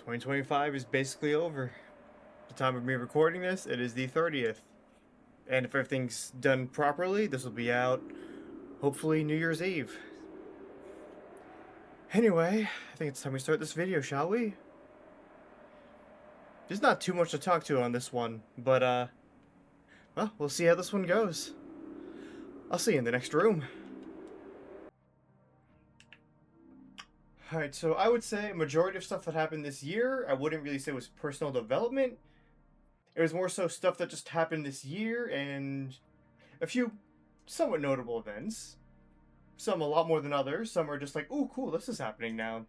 2025 is basically over. The time of me recording this, it is the 30th. And if everything's done properly, this will be out hopefully New Year's Eve. Anyway, I think it's time we start this video, shall we? There's not too much to talk to on this one, but well, we'll see how this one goes. I'll see you in the next room. Alright, so I would say a majority of stuff that happened this year, I wouldn't really say was personal development. It was more so stuff that just happened this year and a few somewhat notable events. Some a lot more than others. Some are just like, ooh, cool, this is happening now.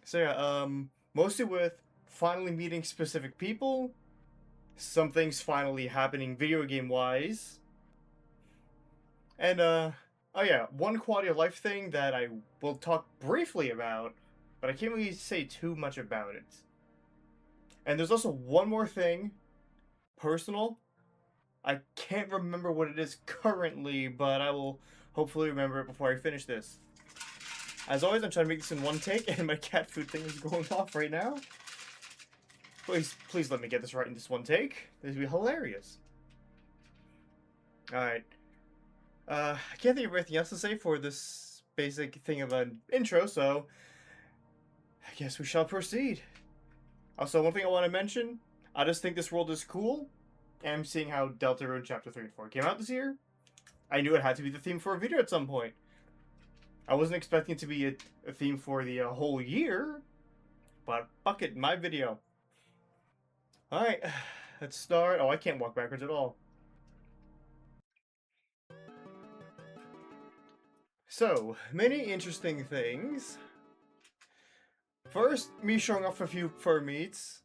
So yeah, mostly with finally meeting specific people, some things finally happening video game wise, and oh yeah, one quality of life thing that I will talk briefly about, but I can't really say too much about it. And there's also one more thing, personal. I can't remember what it is currently, but I will hopefully remember it before I finish this. As always, I'm trying to make this in one take, and my cat food thing is going off right now. Please let me get this right in this one take. This would be hilarious. Alright. I can't think of anything else to say for this basic thing of an intro, so I guess we shall proceed. Also, one thing I want to mention, I just think this world is cool, and I'm seeing how Deltarune Chapter 3 and 4 came out this year. I knew it had to be the theme for a video at some point. I wasn't expecting it to be a theme for the whole year, but fuck it, my video. Alright, let's start. Oh, I can't walk backwards at all. So, many interesting things. First, me showing off a few fur meets,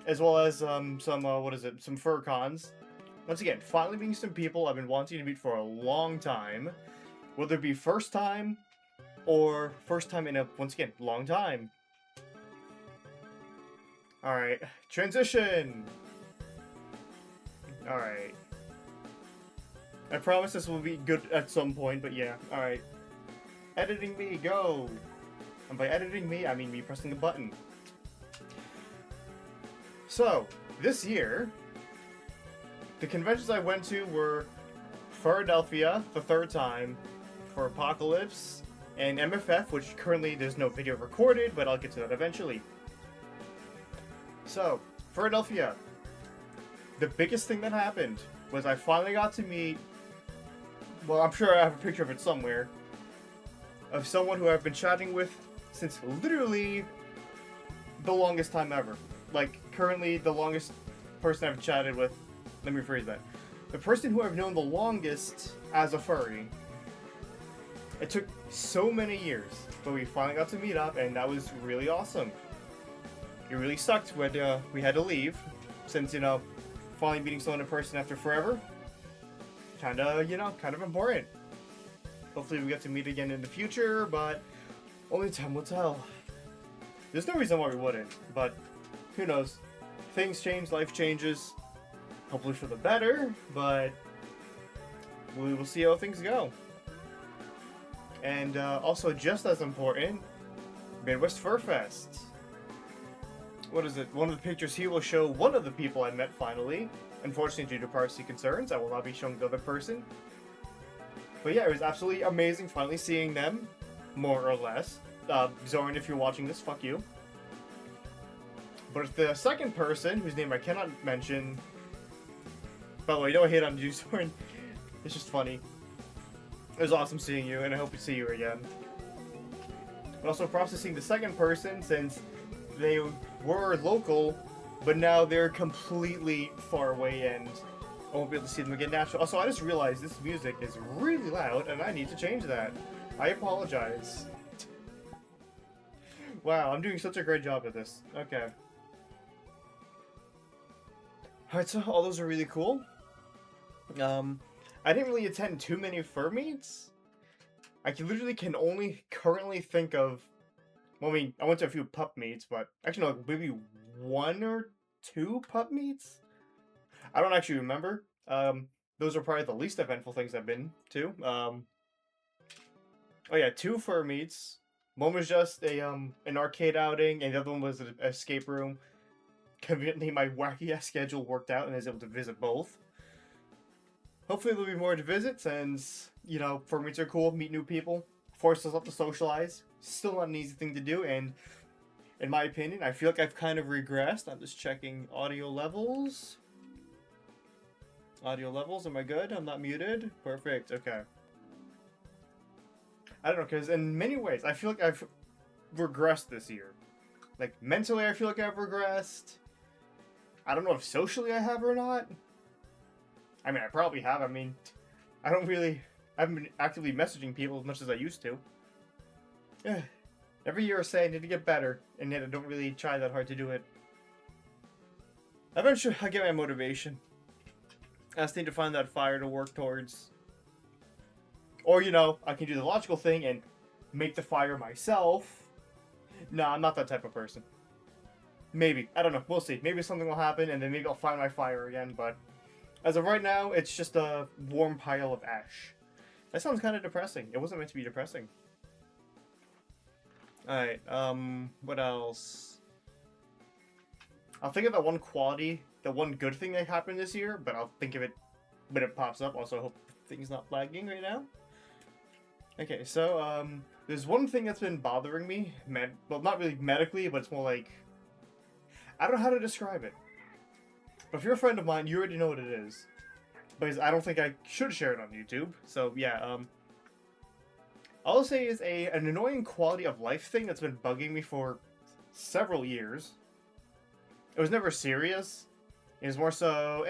as well as some fur cons. Once again, finally meeting some people I've been wanting to meet for a long time, whether it be first time or first time in a, once again, long time. Alright, transition! Alright. I promise this will be good at some point, but yeah, alright. Editing me, go! And by editing me, I mean me pressing a button. So, this year, the conventions I went to were Philadelphia, the third time, for Apocalypse, and MFF, which currently there's no video recorded, but I'll get to that eventually. So, Philadelphia. The biggest thing that happened was I finally got to meet, well, I'm sure I have a picture of it somewhere, of someone who I've been chatting with since literally the longest time ever. Like, currently the longest person I've chatted with, let me rephrase that. The person who I've known the longest as a furry. It took so many years, but we finally got to meet up, and that was really awesome. It really sucked when we had to leave, since, you know, finally meeting someone in person after forever, kind of important. Hopefully we get to meet again in the future, but only time will tell. There's no reason why we wouldn't, but who knows. Things change, life changes, hopefully for the better, but we will see how things go. And also, just as important, Midwest Fur Fest. What is it? One of the pictures here will show one of the people I met finally. Unfortunately, due to privacy concerns, I will not be showing the other person. But yeah, it was absolutely amazing finally seeing them, more or less. Zoran, if you're watching this, fuck you. But the second person, whose name I cannot mention... By the way, don't hate on you, Zoran. It's just funny. It was awesome seeing you, and I hope to see you again. But also props to seeing the second person, since they were local, but now they're completely far away and I won't be able to see them again naturally. Also, I just realized this music is really loud and I need to change that. I apologize. Wow, I'm doing such a great job at this. Okay. Alright, so all those are really cool. I didn't really attend too many fur meets. I literally can only currently think of, well, I mean, I went to a few pup meets, but actually no, maybe one or two pup meets? I don't actually remember. Those are probably the least eventful things I've been to. Oh yeah, two fur meets, One was just a an arcade outing, and the other one was an escape room. Conveniently, my wacky ass schedule worked out, and I was able to visit both. Hopefully, there'll be more to visit, since permits are cool, meet new people, force us up to socialize. Still not an easy thing to do, and in my opinion, I feel like I've kind of regressed. I'm just checking audio levels. Audio levels, am I good? I'm not muted? Perfect, okay. I don't know, because in many ways, I feel like I've regressed this year. Like, mentally, I feel like I've regressed. I don't know if socially I have or not. I mean, I probably have. I mean, I haven't been actively messaging people as much as I used to. Every year I say I need to get better, and yet I don't really try that hard to do it. Eventually, I'll get my motivation. I just need to find that fire to work towards. Or, I can do the logical thing and make the fire myself. No, I'm not that type of person. Maybe. I don't know. We'll see. Maybe something will happen, and then maybe I'll find my fire again, but as of right now, it's just a warm pile of ash. That sounds kind of depressing. It wasn't meant to be depressing. Alright, what else? I'll think of that one quality, the one good thing that happened this year, but I'll think of it when it pops up. Also, I hope things not lagging right now. Okay, so, there's one thing that's been bothering me, well, not really medically, but it's more like, I don't know how to describe it. But if you're a friend of mine, you already know what it is. Because I don't think I should share it on YouTube. So, yeah, all I'll say is an annoying quality of life thing that's been bugging me for several years. It was never serious. It was more so,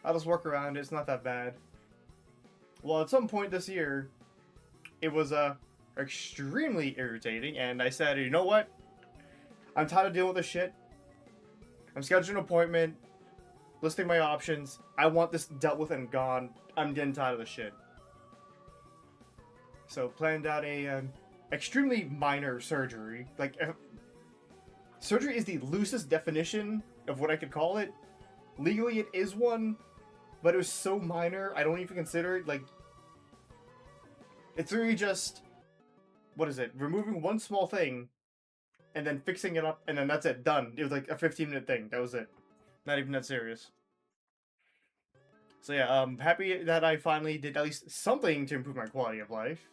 I'll just work around it, it's not that bad. Well, at some point this year, it was, extremely irritating, and I said, you know what? I'm tired of dealing with this shit. I'm scheduling an appointment, listing my options. I want this dealt with and gone. I'm getting tired of this shit. So, planned out a extremely minor surgery. Like, surgery is the loosest definition of what I could call it. Legally, it is one, but it was so minor, I don't even consider it, like, it's really just, what is it, removing one small thing, and then fixing it up, and then that's it, done. It was like a 15-minute thing, that was it. Not even that serious. So yeah, I'm happy that I finally did at least something to improve my quality of life.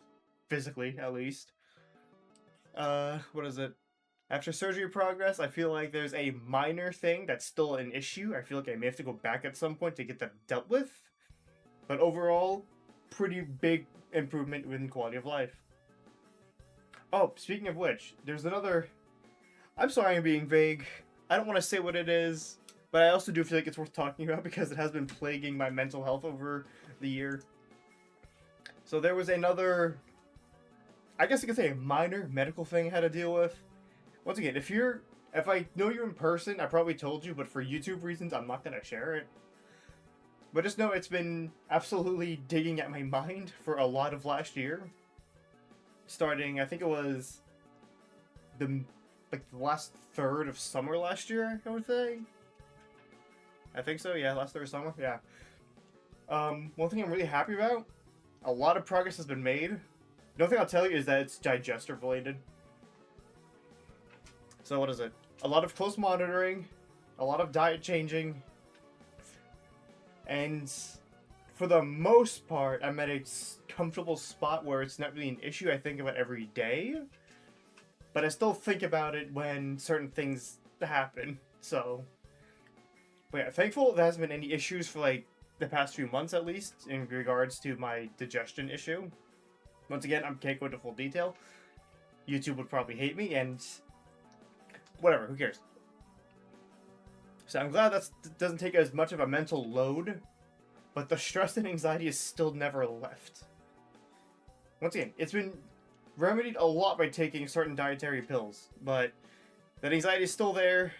Physically, at least. What is it? After surgery progress, I feel like there's a minor thing that's still an issue. I feel like I may have to go back at some point to get that dealt with. But overall, pretty big improvement in quality of life. Oh, speaking of which, there's another... I'm sorry I'm being vague. I don't want to say what it is, but I also do feel like it's worth talking about because it has been plaguing my mental health over the year. So there was another... I guess you could say a minor medical thing I had to deal with. Once again, if I know you in person, I probably told you, but for YouTube reasons, I'm not going to share it. But just know it's been absolutely digging at my mind for a lot of last year. Starting, I think it was the last third of summer last year, I would say. I think so, yeah, last third of summer, yeah. One thing I'm really happy about, a lot of progress has been made. The only thing I'll tell you is that it's digestive related. So what is it? A lot of close monitoring, a lot of diet changing, and for the most part, I'm at a comfortable spot where it's not really an issue. I think about it every day, but I still think about it when certain things happen. So, but yeah, thankful there hasn't been any issues for like the past few months at least in regards to my digestion issue. Once again, I can't go into full detail. YouTube would probably hate me, and whatever, who cares? So I'm glad that doesn't take as much of a mental load, but the stress and anxiety is still never left. Once again, it's been remedied a lot by taking certain dietary pills, but that anxiety is still there,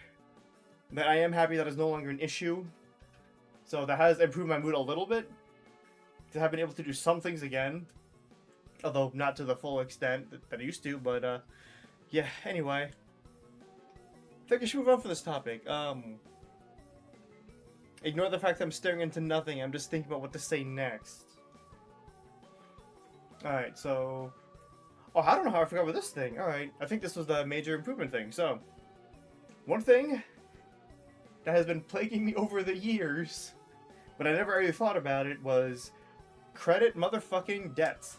but I am happy that it's no longer an issue. So that has improved my mood a little bit, to have been able to do some things again, although not to the full extent that I used to, but yeah, anyway. I think I should move on from this topic. Ignore the fact that I'm staring into nothing, I'm just thinking about what to say next. Alright, so... Oh, I don't know how I forgot about this thing. Alright, I think this was the major improvement thing. So, one thing that has been plaguing me over the years, but I never really thought about it, was credit motherfucking debts.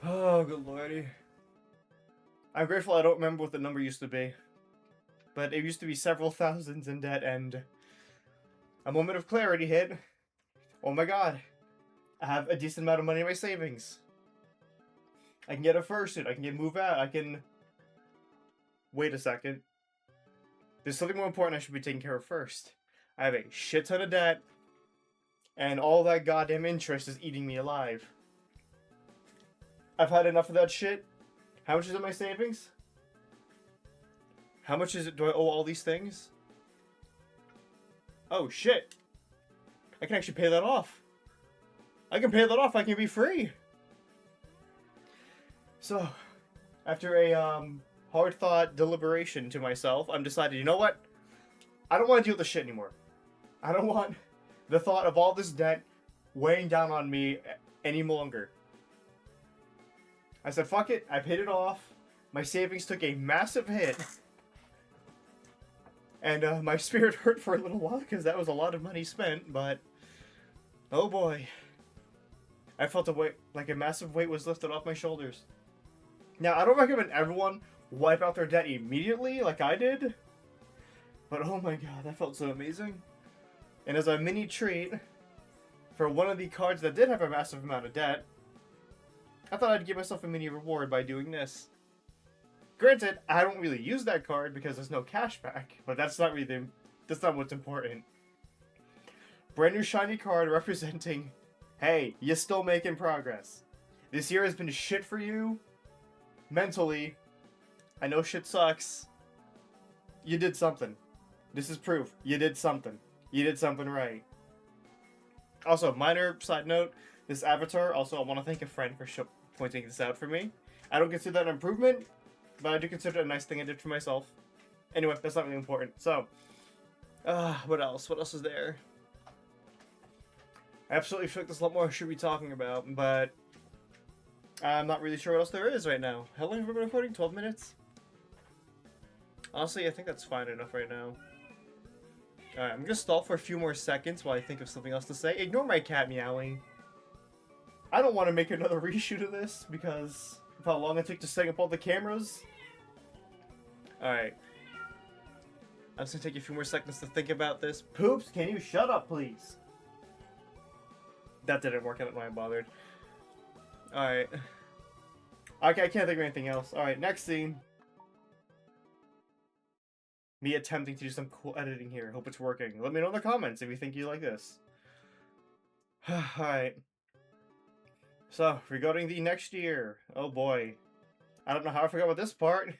Oh, good lordy. I'm grateful I don't remember what the number used to be. But it used to be several thousands in debt, and a moment of clarity hit. Oh my god. I have a decent amount of money in my savings. I can get a first it. I can move out. I can... Wait a second. There's something more important I should be taking care of first. I have a shit ton of debt, and all that goddamn interest is eating me alive. I've had enough of that shit. How much is in my savings? How much is it? Do I owe all these things? Oh shit. I can actually pay that off. I can pay that off. I can be free. So, after a hard thought deliberation to myself, I'm decided, you know what? I don't want to deal with this shit anymore. I don't want the thought of all this debt weighing down on me any longer. I said, fuck it. I paid it off. My savings took a massive hit. And my spirit hurt for a little while because that was a lot of money spent, but oh boy. I felt a weight, like a massive weight was lifted off my shoulders. Now, I don't recommend everyone wipe out their debt immediately like I did, but oh my god, that felt so amazing. And as a mini treat for one of the cards that did have a massive amount of debt, I thought I'd give myself a mini reward by doing this. Granted, I don't really use that card because there's no cash back, but that's not what's important. Brand new shiny card representing, hey, you're still making progress. This year has been shit for you, mentally. I know shit sucks. You did something. This is proof. You did something. You did something right. Also, minor side note, this avatar, also I want to thank a friend for pointing this out for me. I don't consider that an improvement, but I do consider it a nice thing I did for myself. Anyway, that's not really important. So, what else? What else is there? I absolutely feel like there's a lot more I should be talking about, but I'm not really sure what else there is right now. How long have we been recording? 12 minutes? Honestly, I think that's fine enough right now. Alright, I'm gonna stall for a few more seconds while I think of something else to say. Ignore my cat meowing. I don't want to make another reshoot of this because of how long it took to set up all the cameras. Alright. I'm just gonna take a few more seconds to think about this. Poops, can you shut up, please? That didn't work. I don't know why I bothered. Alright. Okay, I can't think of anything else. Alright, next scene. Me attempting to do some cool editing here. Hope it's working. Let me know in the comments if you think you like this. Alright. So, regarding the next year. Oh boy. I don't know how I forgot about this part.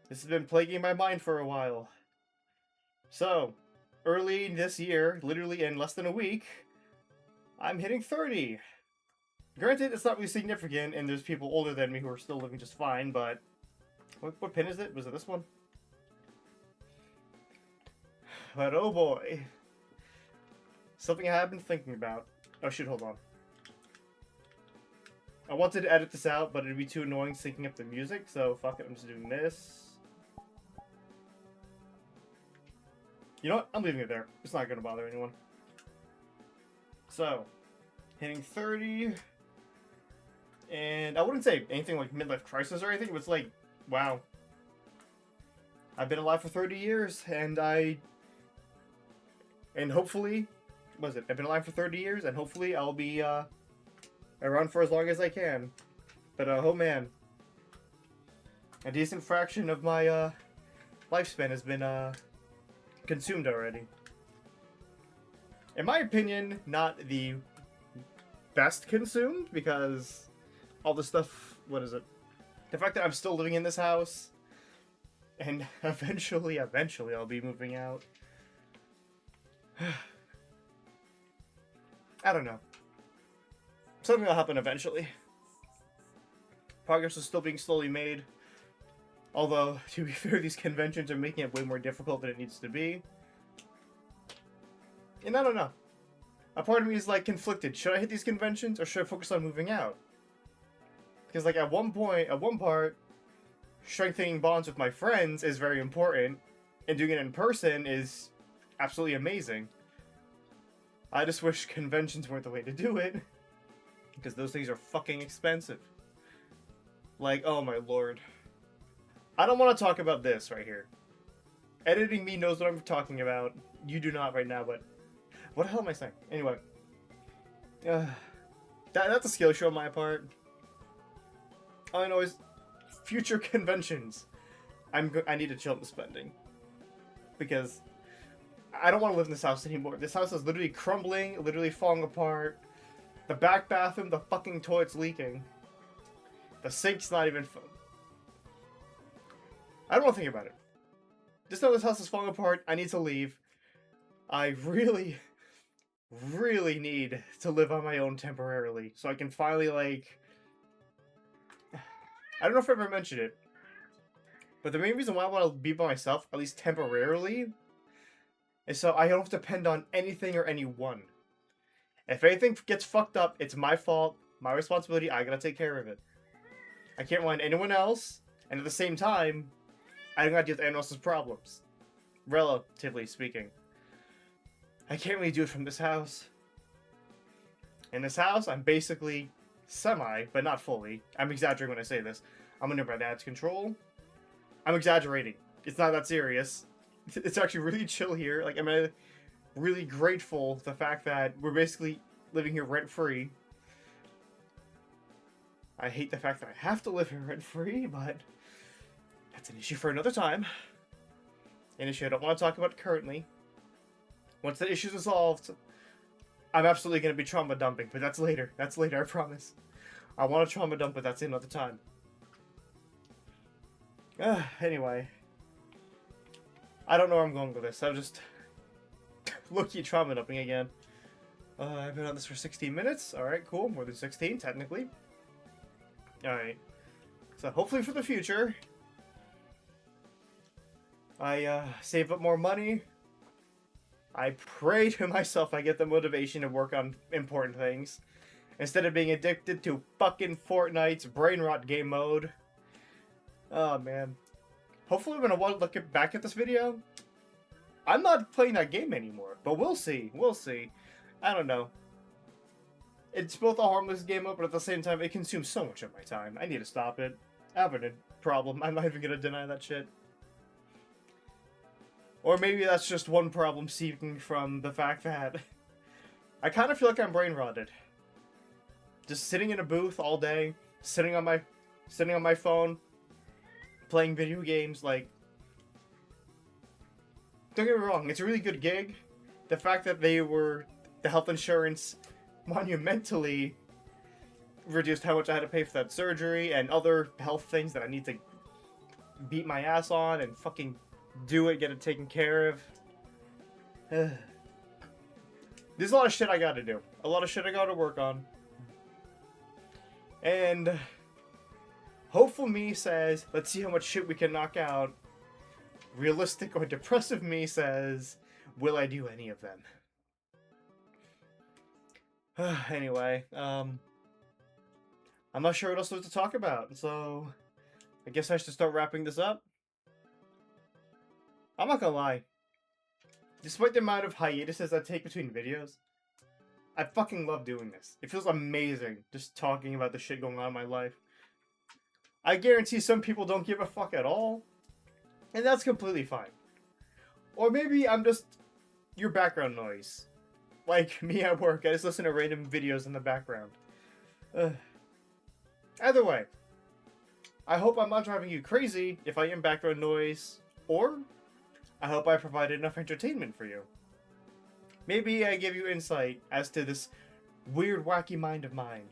This has been plaguing my mind for a while. So, early this year, literally in less than a week, I'm hitting 30. Granted, it's not really significant, and there's people older than me who are still living just fine, but... What pin is it? Was it this one? But oh boy. Something I have been thinking about. Oh shit, hold on. I wanted to edit this out, but it'd be too annoying syncing up the music, so fuck it, I'm just doing this. You know what? I'm leaving it there. It's not gonna bother anyone. So, hitting 30, and I wouldn't say anything like midlife crisis or anything, but it's like, wow. I've been alive for 30 years, and hopefully, I've been alive for 30 years, and hopefully I'll be, around for as long as I can. But, oh man. A decent fraction of my, lifespan has been, consumed already. In my opinion, not the best consumed, because all the stuff, the fact that I'm still living in this house, and eventually I'll be moving out. I don't know. Something will happen eventually. Progress is still being slowly made. Although, to be fair, these conventions are making it way more difficult than it needs to be. And I don't know. A part of me is like conflicted. Should I hit these conventions or should I focus on moving out? Because, like, at one part, strengthening bonds with my friends is very important, and doing it in person is absolutely amazing. I just wish conventions weren't the way to do it, because those things are fucking expensive. Like, oh my lord. I don't want to talk about this right here. Editing me knows what I'm talking about. You do not right now, but... What the hell am I saying? Anyway. That's a skill show on my part. All I know is future conventions. I need to chill the spending. Because I don't want to live in this house anymore. This house is literally crumbling, literally falling apart. The back bathroom, the fucking toilet's leaking. The sink's not even fun. I don't want to think about it. Just know this house is falling apart. I need to leave. I really, really need to live on my own temporarily. So I can finally, like... I don't know if I ever mentioned it. But the main reason why I want to be by myself, at least temporarily, is so I don't have to depend on anything or anyone. If anything gets fucked up, it's my fault, my responsibility, I gotta take care of it. I can't rely on anyone else, and at the same time, I don't gotta deal with anyone else's problems. Relatively speaking. I can't really do it from this house. In this house, I'm basically semi, but not fully. I'm exaggerating when I say this. I'm under my dad's control. I'm exaggerating. It's not that serious. It's actually really chill here. Like, I'm really grateful for the fact that we're basically living here rent-free. I hate the fact that I have to live here rent-free, but that's an issue for another time. An issue I don't want to talk about currently. Once the issue's resolved, I'm absolutely going to be trauma dumping, but that's later. That's later, I promise. I want to trauma dump, but that's another time. Anyway. I don't know where I'm going with this. I'm just low-key trauma dumping again. I've been on this for 16 minutes. Alright, cool. More than 16, technically. Alright. So hopefully for the future, I save up more money. I pray to myself I get the motivation to work on important things. Instead of being addicted to fucking Fortnite's brain rot game mode. Oh, man. Hopefully when I look back at this video, I'm not playing that game anymore. But we'll see. We'll see. I don't know. It's both a harmless game mode, but at the same time, it consumes so much of my time. I need to stop it. I have a problem. I'm not even going to deny that shit. Or maybe that's just one problem stemming from the fact that I kind of feel like I'm brain rotted. Just sitting in a booth all day, sitting on my phone, playing video games, like, don't get me wrong, it's a really good gig. The fact that the health insurance monumentally reduced how much I had to pay for that surgery and other health things that I need to beat my ass on and fucking do it, get it taken care of. There's a lot of shit I gotta do. A lot of shit I gotta work on. And hopeful me says, let's see how much shit we can knock out. Realistic or depressive me says, will I do any of them? Anyway, I'm not sure what else there is to talk about, so I guess I should start wrapping this up. I'm not gonna lie. Despite the amount of hiatuses I take between videos, I fucking love doing this. It feels amazing just talking about the shit going on in my life. I guarantee some people don't give a fuck at all, and that's completely fine. Or maybe I'm just your background noise. Like me at work, I just listen to random videos in the background. Either way, I hope I'm not driving you crazy if I am background noise, or I hope I provided enough entertainment for you. Maybe I give you insight as to this weird, wacky mind of mine.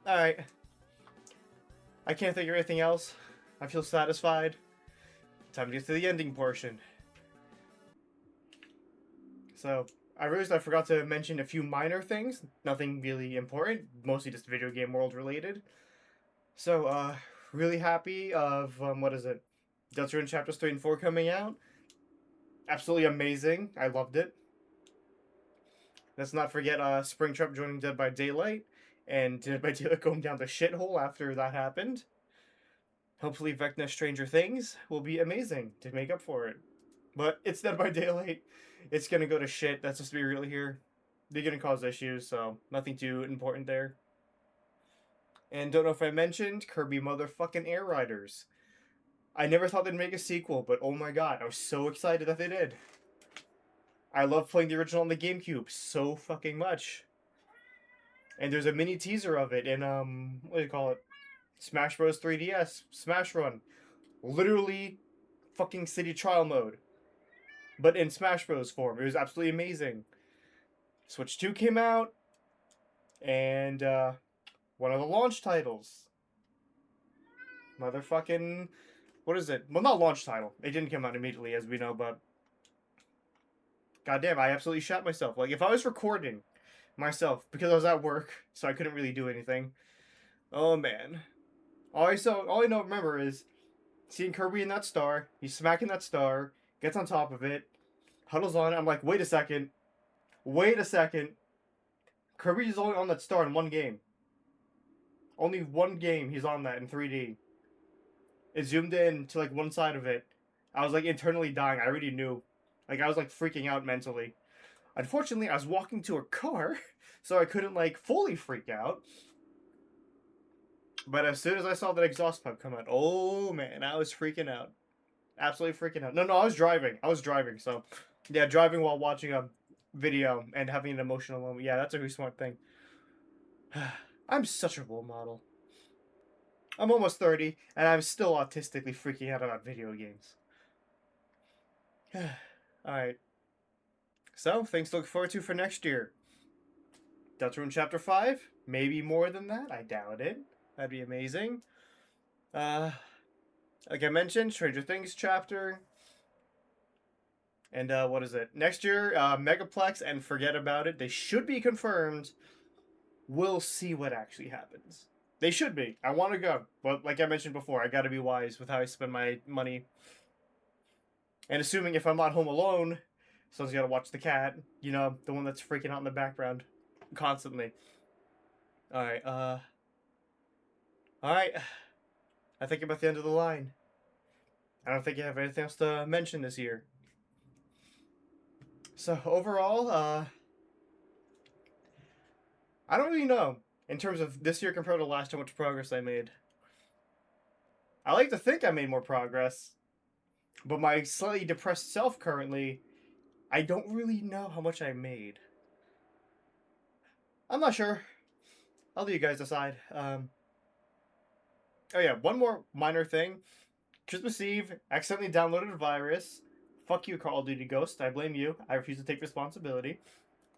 Alright. I can't think of anything else. I feel satisfied. Time to get to the ending portion. So, I realized I forgot to mention a few minor things. Nothing really important. Mostly just video game world related. So, really happy of, what is it? Deltarune Chapters 3 and 4 coming out. Absolutely amazing. I loved it. Let's not forget Springtrap joining Dead by Daylight. and Dead by Daylight going down the shithole after that happened. Hopefully, Vecna Stranger Things will be amazing to make up for it. But it's Dead by Daylight. It's gonna go to shit. That's just to be real here. They're gonna cause issues, so nothing too important there. And don't know if I mentioned Kirby motherfucking Air Riders. I never thought they'd make a sequel, but oh my god, I was so excited that they did. I love playing the original on the GameCube so fucking much. And there's a mini teaser of it in what do you call it? Smash Bros 3DS Smash Run. Literally fucking city trial mode. But in Smash Bros form. It was absolutely amazing. Switch 2 came out, and one of the launch titles. Motherfucking, what is it? Well, not launch title. It didn't come out immediately, as we know, but goddamn, I absolutely shot myself. Like, if I was recording myself, because I was at work, so I couldn't really do anything. Oh, man. All I know, remember, is seeing Kirby in that star. He's smacking that star, gets on top of it, huddles on it. I'm like, wait a second. Wait a second. Kirby's only on that star in one game. Only one game he's on that in 3D. It zoomed in to like one side of it. I was like internally dying. I already knew. Like I was like freaking out mentally. Unfortunately, I was walking to a car, so I couldn't like fully freak out. But as soon as I saw that exhaust pipe come out, oh man, I was freaking out. Absolutely freaking out. No, I was driving. So yeah, driving while watching a video and having an emotional moment. Yeah, that's a really smart thing. I'm such a role model. I'm almost 30, and I'm still autistically freaking out about video games. Alright. So, things to look forward to for next year. Deltarune Chapter 5? Maybe more than that? I doubt it. That'd be amazing. Like I mentioned, Stranger Things chapter. And what is it? Next year, Megaplex and Forget About It. They should be confirmed. We'll see what actually happens. They should be. I want to go. But like I mentioned before, I gotta be wise with how I spend my money. And assuming if I'm not home alone, someone's gotta watch the cat. You know, the one that's freaking out in the background. Constantly. Alright, Alright. I think I'm at the end of the line. I don't think I have anything else to mention this year. So, overall, I don't really know, in terms of this year compared to last, how much progress I made. I like to think I made more progress, but my slightly depressed self currently, I don't really know how much I made. I'm not sure. I'll let you guys decide. Oh yeah, one more minor thing. Christmas Eve, accidentally downloaded a virus. Fuck you, Call of Duty Ghost. I blame you. I refuse to take responsibility.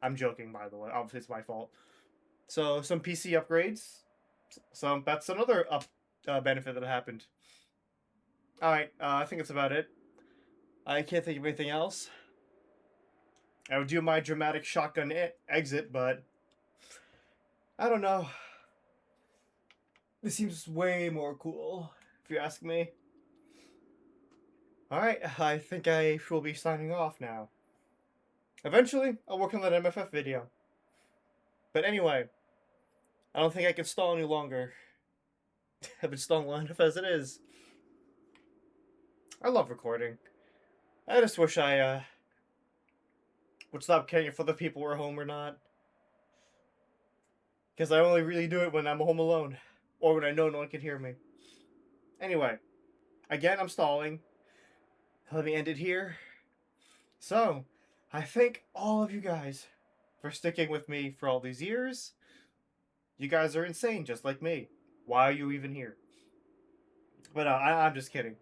I'm joking, by the way. Obviously, it's my fault. So, some PC upgrades. That's another benefit that happened. Alright, I think that's about it. I can't think of anything else. I would do my dramatic shotgun exit, but I don't know. This seems way more cool, if you ask me. Alright, I think I will be signing off now. Eventually, I'll work on that MFF video. But anyway, I don't think I can stall any longer. I've been stalling long enough as it is. I love recording. I just wish I would stop caring if other people were home or not. Because I only really do it when I'm home alone. Or when I know no one can hear me. Anyway, again, I'm stalling. Let me end it here. So, I thank all of you guys for sticking with me for all these years. You guys are insane, just like me. Why are you even here? But I'm just kidding.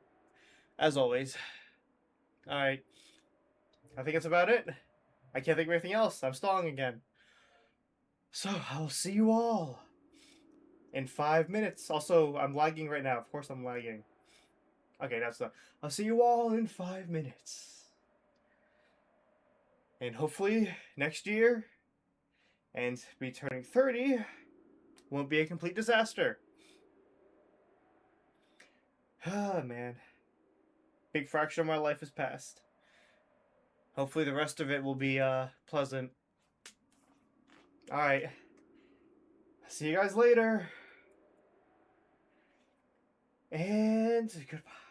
As always. Alright. I think that's about it. I can't think of anything else. I'm stalling again. So, I'll see you all in 5 minutes. Also, I'm lagging right now. Of course I'm lagging. Okay, that's the... I'll see you all in 5 minutes. And hopefully, next year, and me turning 30, won't be a complete disaster. Ah, man. Big fraction of my life has passed. Hopefully the rest of it will be, pleasant. Alright. See you guys later. And goodbye.